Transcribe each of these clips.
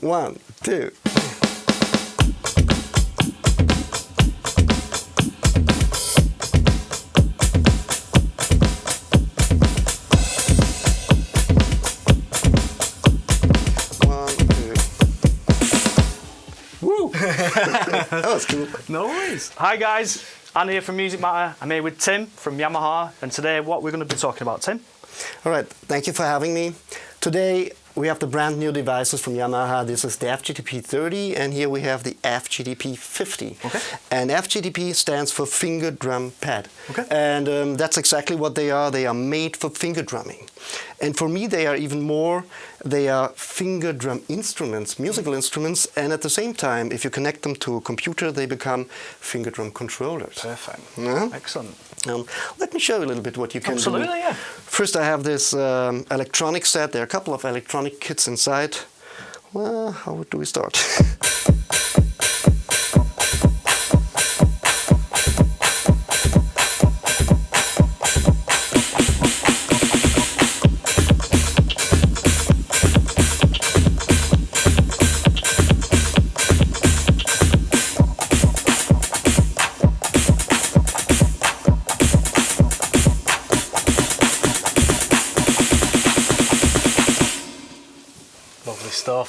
1, 2. That was cool. No worries. Hi guys, Anne here from Music Matter. I'm here with Tim from Yamaha, and today what we're going to be talking about, Tim? All right, thank you for having me. Today we have the brand new devices from Yamaha. This is the FGDP-30 and here we have the FGDP-50. Okay. And FGDP stands for finger drum pad. Okay. And that's exactly what they are. They are made for finger drumming. And for me they are even more. They are finger drum instruments, musical instruments, and at the same time, if you connect them to a computer, they become finger drum controllers. Perfect. Yeah? Excellent. Let me show you a little bit what you can do. Absolutely, yeah. First I have this electronic set. There are a couple of electronic kits inside. Well, how do we start?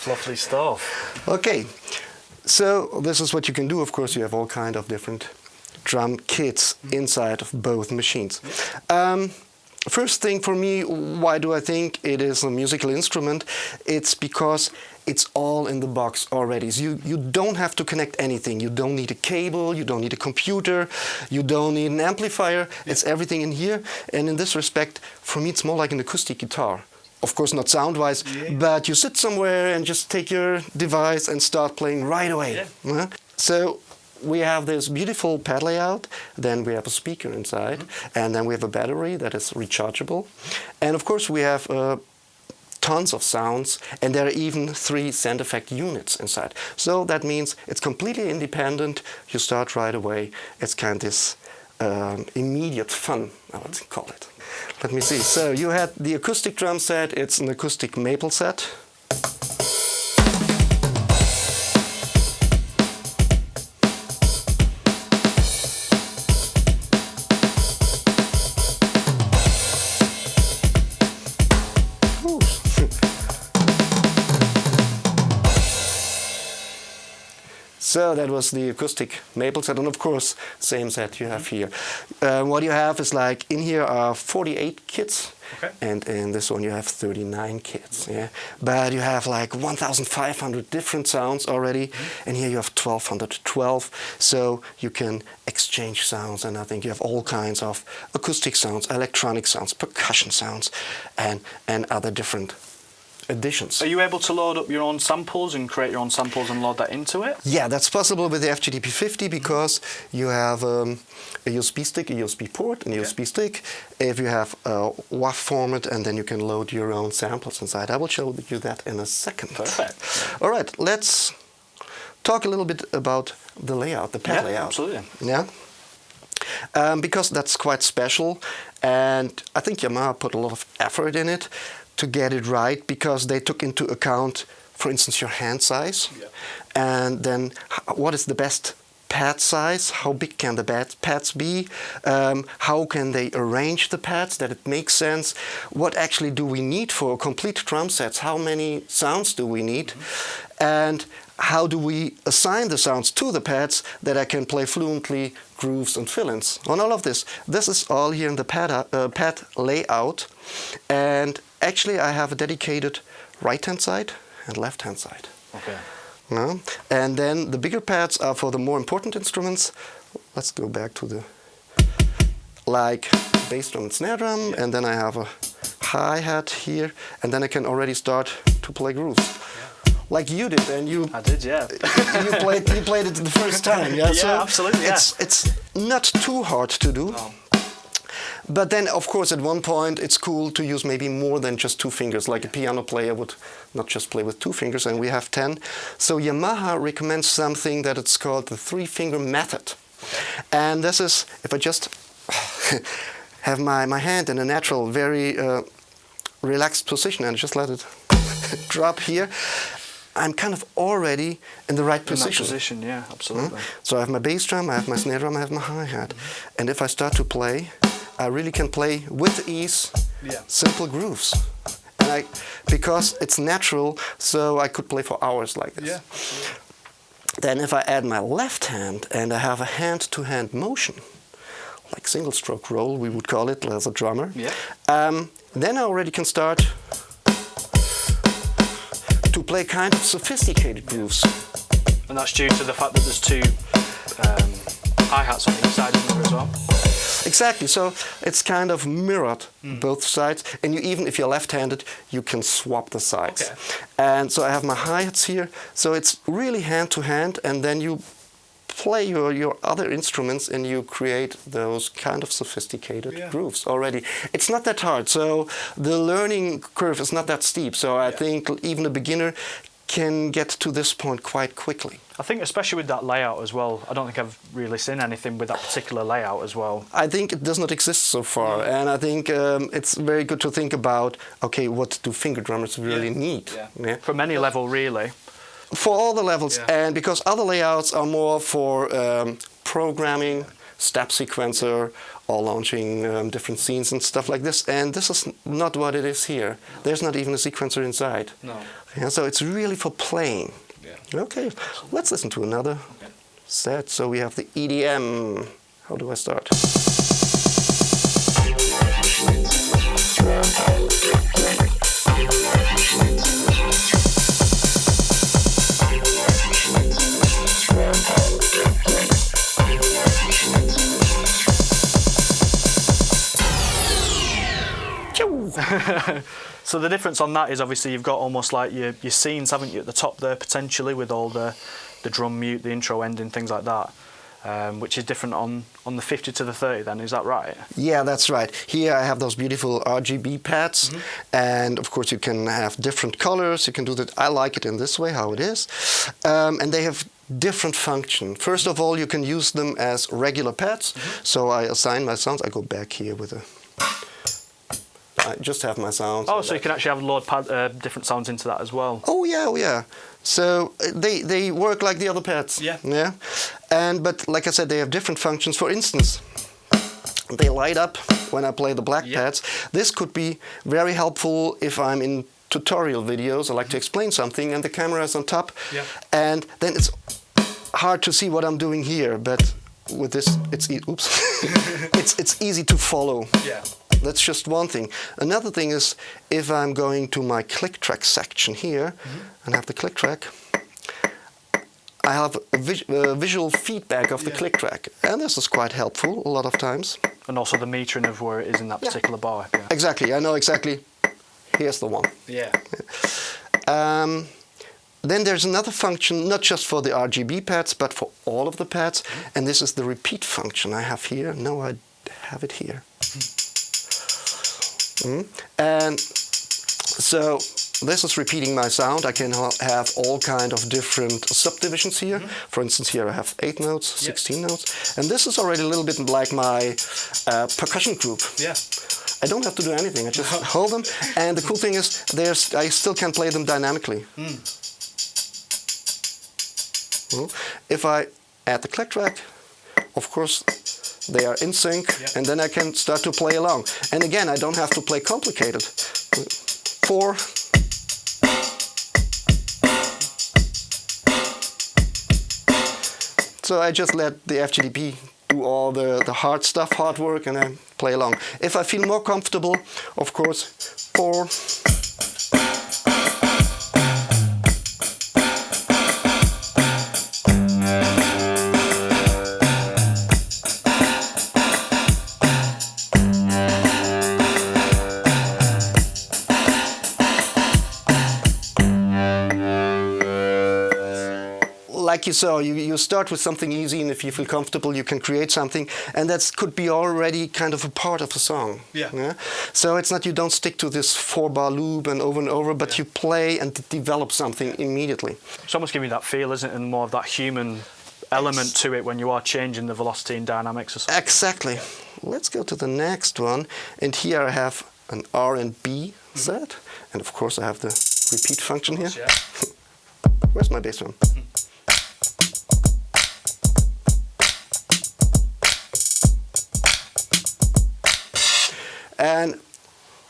Lovely stuff. Okay, so this is what you can do. Of course, you have all kind of different drum kits inside of both machines. First thing for me, why do I think it is a musical instrument? It's because it's all in the box already. So you don't have to connect anything. You don't need a cable, you don't need a computer, you don't need an amplifier. It's everything in here. And in this respect, for me, it's more like an acoustic guitar. Of course, not sound-wise, but you sit somewhere and just take your device and start playing right away. Yeah. So we have this beautiful pad layout, then we have a speaker inside, and then we have a battery that is rechargeable. And of course, we have tons of sounds, and there are even 3 sound effect units inside. So that means it's completely independent. You start right away. It's kind of this immediate fun, I would call it. Let me see. So you had the acoustic drum set. It's an acoustic maple set. So that was the acoustic maple set, and of course, same set you have here. What you have is like, in here are 48 kits, and in this one you have 39 kits. Yeah, but you have like 1,500 different sounds already, and here you have 1,212. So you can exchange sounds, and I think you have all kinds of acoustic sounds, electronic sounds, percussion sounds, and other different additions. Are you able to load up your own samples and create your own samples and load that into it? Yeah, that's possible with the FGDP-50 because you have a USB stick, a USB port, and a USB stick. If you have a WAV format, and then you can load your own samples inside. I will show you that in a second. Perfect. All right, let's talk a little bit about the layout, the pad layout. Absolutely. Yeah. Because that's quite special, and I think Yamaha put a lot of effort in it to get it right, because they took into account, for instance, your hand size, and then what is the best pad size, how big can the pads be, how can they arrange the pads that it makes sense, what actually do we need for complete drum sets, how many sounds do we need, and how do we assign the sounds to the pads that I can play fluently grooves and fill-ins. On all of this is all here in the pad layout, and actually I have a dedicated right-hand side and left-hand side. Okay. And then the bigger pads are for the more important instruments. Let's go back to the, like, bass drum and snare drum, and then I have a hi-hat here, and then I can already start to play grooves. Like you did, and you. I did, yeah. you played it the first time, yeah. Yeah, so absolutely. Yeah. It's not too hard to do. No. But then, of course, at one point, it's cool to use maybe more than just 2 fingers. Like a piano player would not just play with 2 fingers, and we have 10. So Yamaha recommends something that it's called the 3-finger method. And this is, if I just have my hand in a natural, very relaxed position and just let it drop here, I'm kind of already in the right position. In that position, yeah, absolutely. So I have my bass drum, I have my snare drum, I have my hi-hat. And if I start to play, I really can play with ease, simple grooves. And because it's natural, so I could play for hours like this. Yeah, absolutely. Then if I add my left hand and I have a hand-to-hand motion, like single stroke roll, we would call it as a drummer, then I already can start to play kind of sophisticated grooves. And that's due to the fact that there's two hi-hats on each side of it as well? Exactly, so it's kind of mirrored both sides, and you, even if you're left-handed, you can swap the sides. Okay. And so I have my hi-hats here, so it's really hand-to-hand, and then you play your other instruments and you create those kind of sophisticated grooves already. It's not that hard, so the learning curve is not that steep, so I think even a beginner can get to this point quite quickly. I think especially with that layout as well, I don't think I've really seen anything with that particular layout as well. I think it does not exist so far, and I think it's very good to think about, okay, what do finger drummers really need? Yeah. From any level, really. For all the levels, and because other layouts are more for programming, step sequencer, or launching different scenes and stuff like this, and this is not what it is here. There's not even a sequencer inside. No. Yeah, so it's really for playing. Okay, let's listen to another set. So we have the EDM. How do I start? So the difference on that is obviously you've got almost like your scenes, haven't you, at the top there potentially with all the drum mute, the intro ending, things like that, which is different on the 50 to the 30 then, is that right? Yeah, that's right. Here I have those beautiful RGB pads, and of course you can have different colors, you can do that. I like it in this way, how it is, and they have different function. First of all, you can use them as regular pads, so I assign my sounds. I go back here with I just have my sounds. Oh, so you can actually have load different sounds into that as well. Oh yeah. So they work like the other pads. Yeah. But like I said, they have different functions. For instance, they light up when I play the black pads. This could be very helpful if I'm in tutorial videos. I like to explain something, and the camera is on top, and then it's hard to see what I'm doing here. But with this, it's it's easy to follow. Yeah. That's just one thing. Another thing is if I'm going to my click track section here and have the click track, I have a visual feedback of the click track, and this is quite helpful a lot of times. And also the metering of where it is in that particular bar. Yeah. Exactly, I know exactly. Here's the one. Yeah. Then there's another function, not just for the RGB pads, but for all of the pads, and this is the repeat function I have here. No, I have it here. And so this is repeating my sound. I can have all kind of different subdivisions here. For instance, here I have 8 notes, 16 notes, and this is already a little bit like my percussion group. Yeah. I don't have to do anything. I just hold them, and the cool thing is, I still can play them dynamically. If I add the click track, of course, they are in sync, and then I can start to play along. And again, I don't have to play complicated. 4. So I just let the FGDP do all the hard stuff, hard work, and I play along. If I feel more comfortable, of course, 4. Like you saw, you start with something easy, and if you feel comfortable, you can create something, and that could be already kind of a part of a song. Yeah? So it's not, you don't stick to this 4-bar loop and over, but you play and develop something immediately. It's almost giving you that feel, isn't it, and more of that human element to it when you are changing the velocity and dynamics or something. Exactly. Let's go to the next one, and here I have an R&B set, and of course I have the repeat function here. Where's my bass drum? And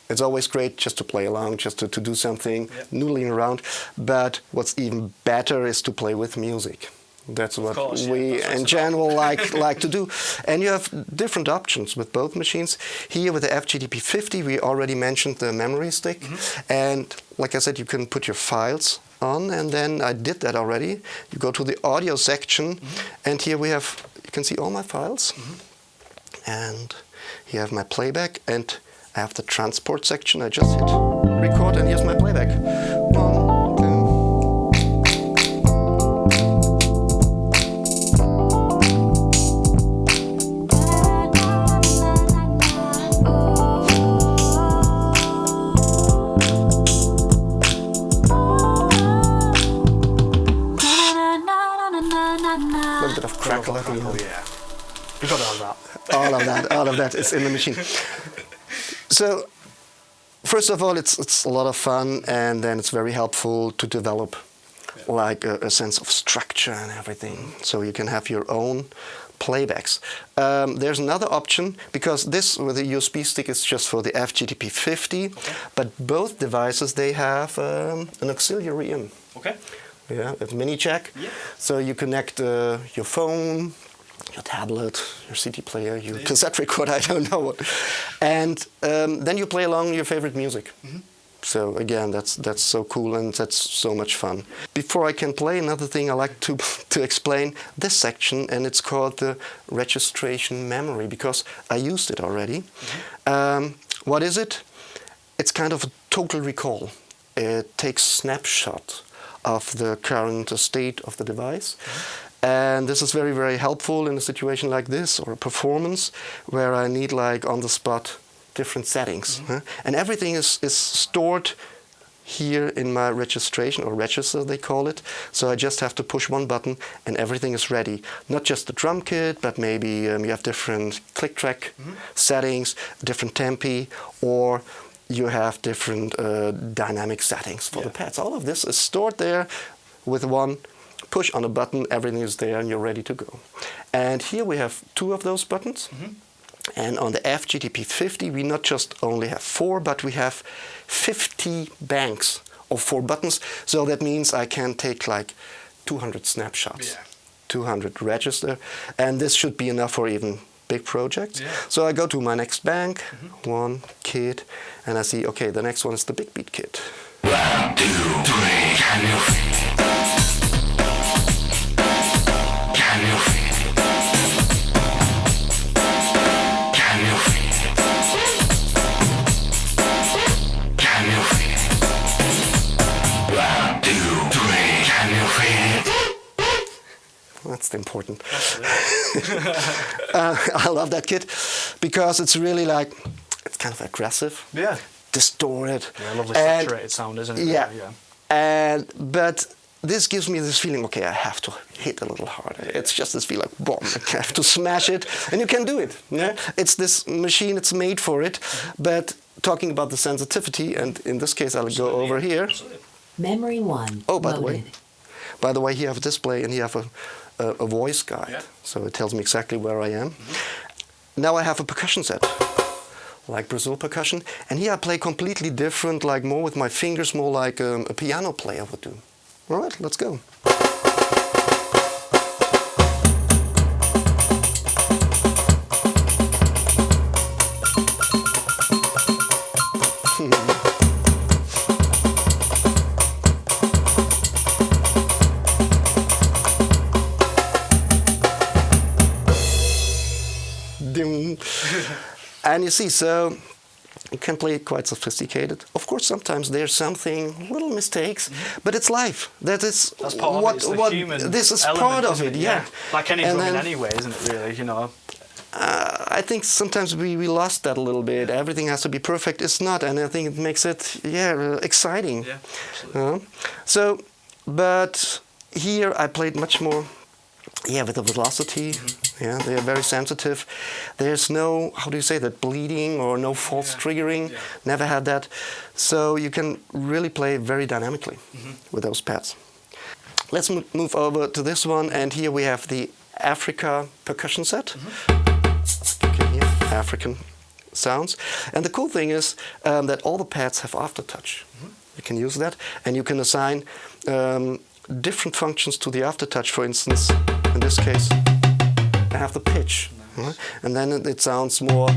it's always great just to play along, just to do something, noodling around. But what's even better is to play with music. That's what we in general like to do. And you have different options with both machines. Here with the FGDP-50, we already mentioned the memory stick. And like I said, you can put your files on, and then I did that already. You go to the audio section, and here we have, you can see all my files. And here I have my playback, and I have the transport section. I just hit record, and here's my playback. 1, 2. A little bit of crackle. Yeah. You got all that. All of that is in the machine. So, first of all, it's a lot of fun, and then it's very helpful to develop like a sense of structure and everything. So you can have your own playbacks. There's another option, because this with the USB stick is just for the FGDP-50, but both devices, they have an auxiliary in. Okay. Yeah, it's mini jack. Yeah. So you connect your phone, your tablet, your CD player, your cassette recorder, I don't know what. And then you play along your favorite music. So again, that's so cool, and that's so much fun. Before I can play, another thing I like to explain this section, and it's called the registration memory, because I used it already. What is it? It's kind of a total recall. It takes snapshot of the current state of the device. And this is very, very helpful in a situation like this, or a performance, where I need, like, on the spot different settings. And everything is stored here in my registration, or register they call it. So I just have to push one button and everything is ready. Not just the drum kit, but maybe you have different click track settings, different tempi, or you have different dynamic settings for the pads. All of this is stored there with one push on a button, everything is there and you're ready to go. And here we have 2 of those buttons. And on the FGDP-50 we not just only have 4, but we have 50 banks of 4 buttons. So that means I can take like 200 snapshots, 200 register, and this should be enough for even big projects. So I go to my next bank, 1 kit, and I see, okay, the next one is the big beat kit. 1, 2, 3, can you feel it? Can you feel it? Can you feel it? Can you feel it? 1, 2, 3, can you feel it? That's important. I love that kit because it's really like, it's kind of aggressive, distorted. Yeah, lovely saturated sound, isn't it? But this gives me this feeling, okay, I have to hit a little harder. It's just this feeling like, boom, I have to smash it, and you can do it. It's this machine, it's made for it. But talking about the sensitivity, and in this case I'll go over here. Memory 1. Oh, by the way, here you have a display and you have a voice guide, so it tells me exactly where I am. Now I have a percussion set, like Brazil percussion, and here I play completely different, like more with my fingers, more like a piano player would do. All right, let's go. And you see, so you can play it quite sophisticated. Of course, sometimes there's something, little mistakes, but it's life. That's part of it. It's the human this is element, part of it, Like any drumming anyway, isn't it, really, you know? I think sometimes we lost that a little bit. Everything has to be perfect. It's not, and I think it makes it, exciting. Yeah, absolutely. So, but here I played much more, with the velocity. They are very sensitive. There's no, how do you say that, bleeding or no false triggering. Never had that. So you can really play very dynamically with those pads. Let's move over to this one, and here we have the Africa percussion set. You can hear African sounds. And the cool thing is that all the pads have aftertouch. You can use that, and you can assign different functions to the aftertouch. For instance, in this case, I have the pitch. Nice. And then it sounds more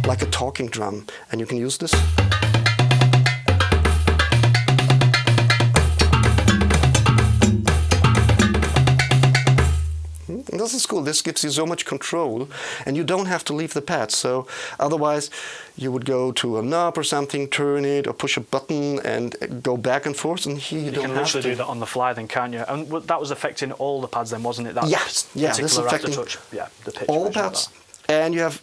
like a talking drum, and you can use this. And this is cool. This gives you so much control, and you don't have to leave the pad. So otherwise, you would go to a knob or something, turn it, or push a button, and go back and forth. And here you don't can have literally to do that on the fly, then, can't you? And that was affecting all the pads, then, wasn't it? That yeah, this is affecting aftertouch, the pitch. all pads. And you have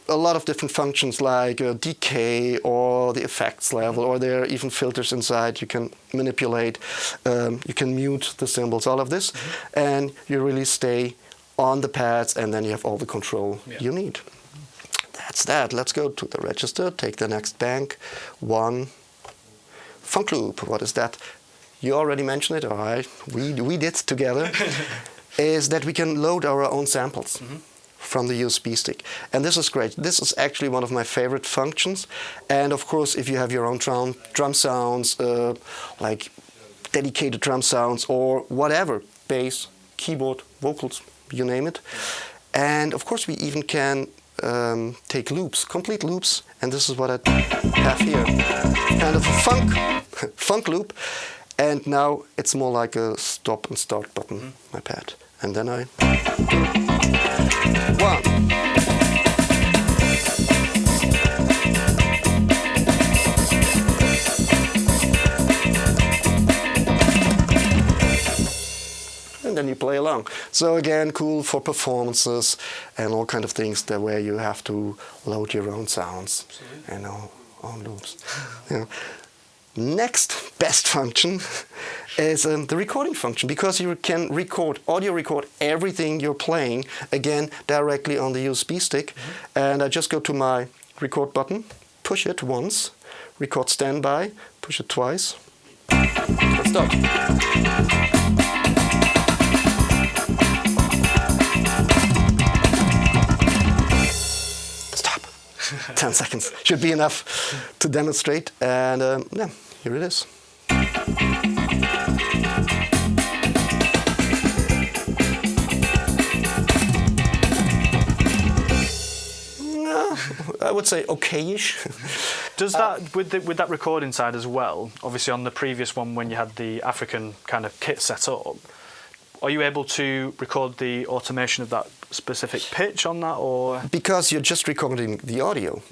a lot of different functions like decay or the effects level, or there are even filters inside you can manipulate. You can mute the cymbals, all of this, and you really stay on the pads, and then you have all the control you need. That's that. Let's go to the register, take the next bank. 1 funk loop. What is that? You already mentioned it, or we did together, is that we can load our own samples. From the USB stick. And this is great. This is actually one of my favorite functions. And of course, if you have your own drum sounds, like dedicated drum sounds or whatever, bass, keyboard, vocals, you name it. And of course, we even can take loops, complete loops. And this is what I have here. Kind of a funk loop. And now it's more like a stop and start button, my pad. And then I... 1. And then you play along. So again, cool for performances and all kind of things that where you have to load your own sounds. Absolutely. And own loops. Next best function is the recording function, because you can audio record everything you're playing, again, directly on the USB stick. And I just go to my record button, push it once, record standby, push it twice, and start. Stop. 10 seconds should be enough to demonstrate, and yeah, here it is. I would say okay-ish. Does that, with that recording side as well, obviously on the previous one when you had the African kind of kit set up, are you able to record the automation of that specific pitch on that, or? Because you're just recording the audio.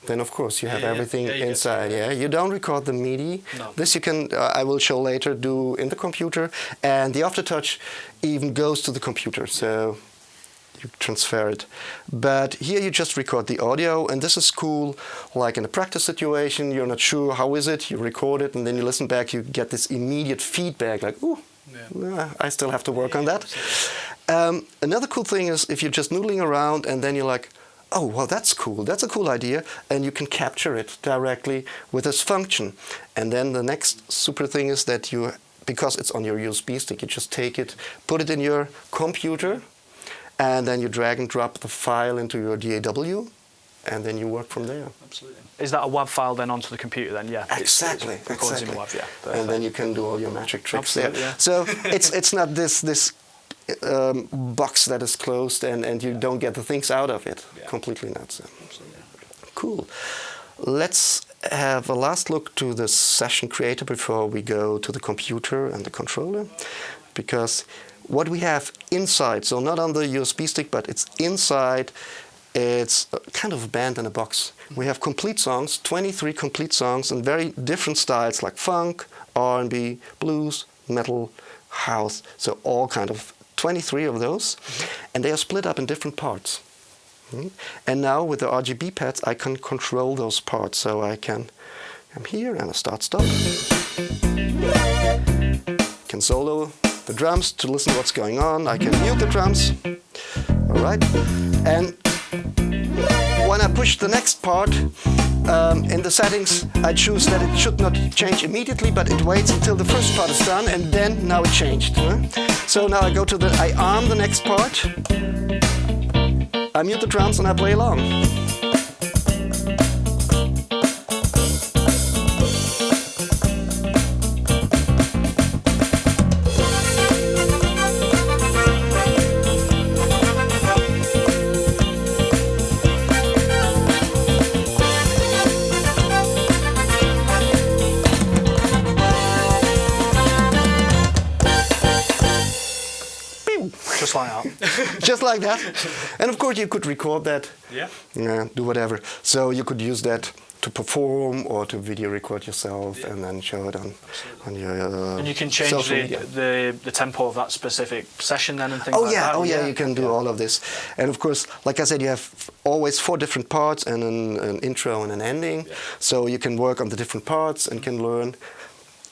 Then of course you have everything inside. You don't record the MIDI. No. This you can, I will show later, do in the computer, and the aftertouch even goes to the computer, so you transfer it. But here you just record the audio, and this is cool. Like in a practice situation, you're not sure how is it, you record it, and then you listen back, you get this immediate feedback, like, ooh, I still have to work on that. Another cool thing is if you're just noodling around and then you're like, oh, well, that's cool. That's a cool idea. And you can capture it directly with this function. And then the next super thing is that you, because it's on your USB stick, you just take it, put it in your computer, and then you drag and drop the file into your DAW, and then you work from there. Absolutely. Is that a WAV file then onto the computer then? Yeah. Exactly. It's recorded in WAV, yeah. And then you can do all your magic tricks Absolutely, there. yeah. So it's not this box that is closed and you don't get the things out of it. Yeah. Completely not so. Absolutely. Cool. Let's have a last look to the session creator before we go to the computer and the controller. Because what we have inside, so not on the USB stick, but it's inside, it's kind of a band in a box. We have complete songs, 23 complete songs in very different styles like funk, R&B, blues, metal, house, so all kind of 23 of those, and they are split up in different parts. And now with the RGB pads, I can control those parts. So I'm here and I start stop. Can solo the drums to listen what's going on. I can mute the drums. All right. And when I push the next part, In the settings, I choose that it should not change immediately, but it waits until the first part is done, and then now it changed. So now I go to I arm the next part, I mute the drums, and I play along. Just like that. Just like that. And of course you could record that. Yeah. Do whatever. So you could use that to perform or to video record yourself and then show it on your and you can change the tempo of that specific session then and things like that. Oh yeah, you can do all of this. And of course, like I said, you have always 4 different parts and an intro and an ending. Yeah. So you can work on the different parts and can learn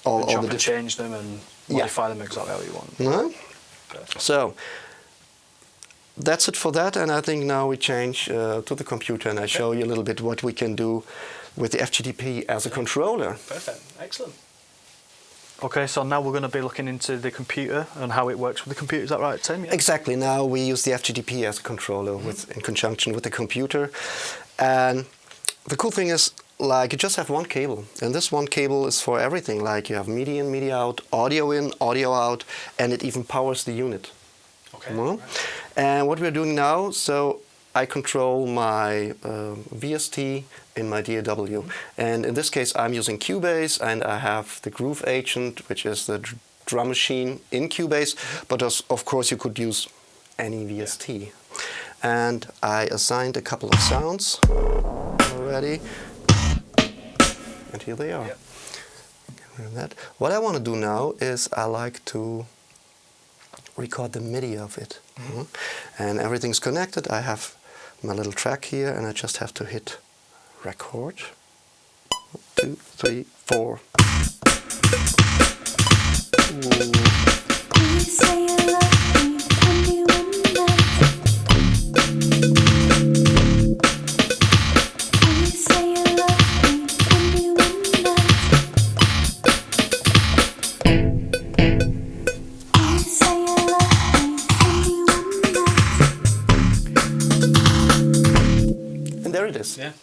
all the different... change them and modify them exactly how you want. No? So that's it for that, and I think now we change to the computer and I show you a little bit what we can do with the FGDP as a controller. Perfect, excellent. Okay, so now we're going to be looking into the computer and how it works with the computer, is that right, Tim? Yeah. Exactly, now we use the FGDP as a controller in conjunction with the computer. And the cool thing is, like, you just have one cable, and this one cable is for everything. Like, you have media in, media out, audio in, audio out, and it even powers the unit. Okay. Right. And what we're doing now, so I control my VST in my DAW, and in this case I'm using Cubase, and I have the Groove Agent, which is the drum machine in Cubase, but of course you could use any VST. And I assigned a couple of sounds already. And here they are. Yep. What I want to do now is I like to record the MIDI of it. And everything's connected. I have my little track here and I just have to hit record. 1, 2, 3, 4.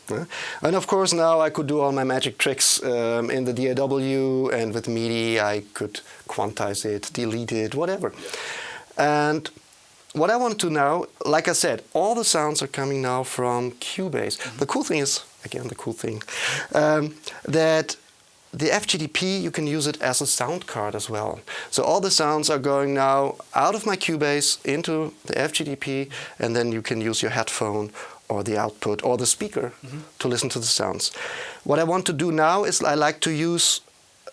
Yeah. And of course now I could do all my magic tricks in the DAW, and with MIDI I could quantize it, delete it, whatever. And what I want to do now, like I said, all the sounds are coming now from Cubase. The cool thing is, again the cool thing, that the FGDP, you can use it as a sound card as well. So all the sounds are going now out of my Cubase into the FGDP, and then you can use your headphone or the output or the speaker to listen to the sounds. What I want to do now is I like to use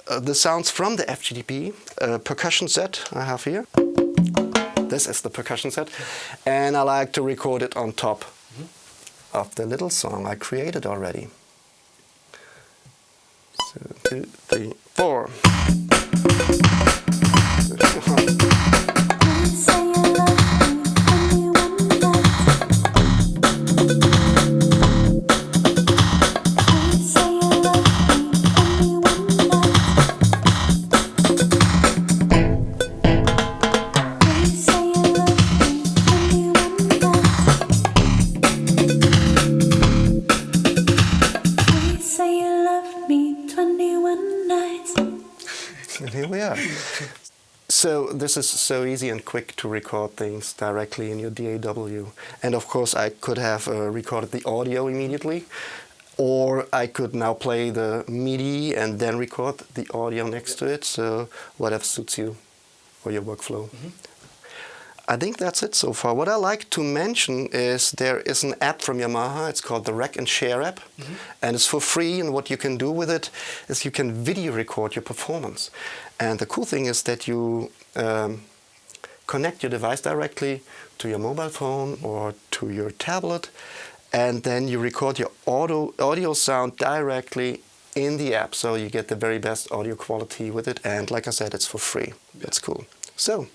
the sounds from the FGDP percussion set I have here. This is the percussion set, and I like to record it on top of the little song I created already. So 2, 3, 4. And here we are. So this is so easy and quick to record things directly in your DAW. And of course I could have recorded the audio immediately, or I could now play the MIDI and then record the audio next to it, so whatever suits you or your workflow. I think that's it so far. What I like to mention is there is an app from Yamaha. It's called the Rack and Share app, and it's for free. And what you can do with it is you can video record your performance. And the cool thing is that you connect your device directly to your mobile phone or to your tablet, and then you record your audio sound directly in the app. So you get the very best audio quality with it. And like I said, it's for free. That's cool. So,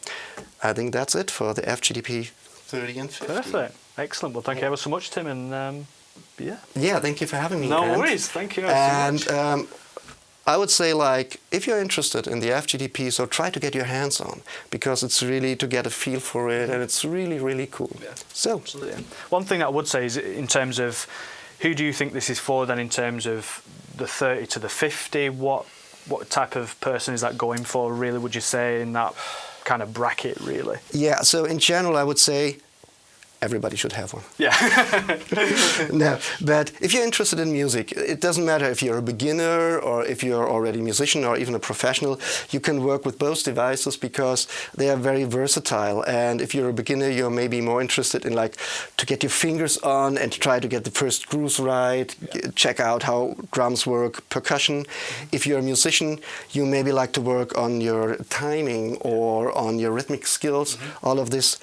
I think that's it for the FGDP-30 and 50. Perfect. Excellent. Well, thank you ever so much, Tim, and Yeah, thank you for having me. No Ant. worries, thank you so And much. I would say, like, if you're interested in the FGDP, so try to get your hands on, because it's really to get a feel for it, and it's really, really cool. Yeah, so, absolutely. One thing I would say is, in terms of who do you think this is for, then, in terms of the 30 to the 50, what type of person is that going for, really, would you say, in that kind of bracket, really? yeah, so in general, I would say everybody should have one. Yeah. No, but if you're interested in music, it doesn't matter if you're a beginner or if you're already a musician or even a professional, you can work with both devices because they are very versatile. And if you're a beginner, you're maybe more interested in, like, to get your fingers on and try to get the first grooves right, check out how drums work, percussion. If you're a musician, you maybe like to work on your timing or on your rhythmic skills, all of this.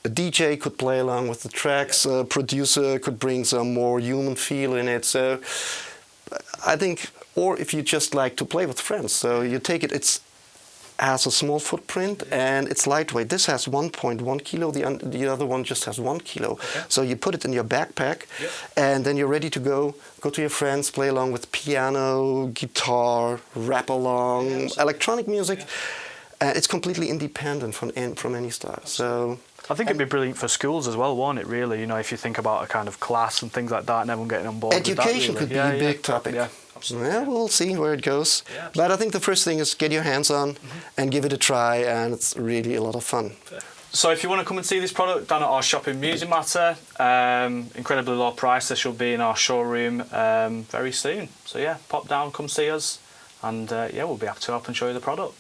A DJ could play along with the tracks, a producer could bring some more human feel in it. So I think, or if you just like to play with friends, so you take it, it has a small footprint and it's lightweight. This has 1.1 kilo, the other one just has 1 kilo. Okay. So you put it in your backpack and then you're ready to go to your friends, play along with piano, guitar, rap along, electronic music. It's completely independent from any style. So I think it'd be brilliant for schools as well, won't it, really? You know, if you think about a kind of class and things like that and everyone getting on board education with that, could be a big topic. Yeah, absolutely. Yeah, we'll see where it goes. Yeah, but I think the first thing is get your hands on and give it a try, and it's really a lot of fun. So if you want to come and see this product down at our shop in Music Matter, incredibly low price, this should be in our showroom very soon. So yeah, pop down, come see us, and yeah, we'll be happy to help and show you the product.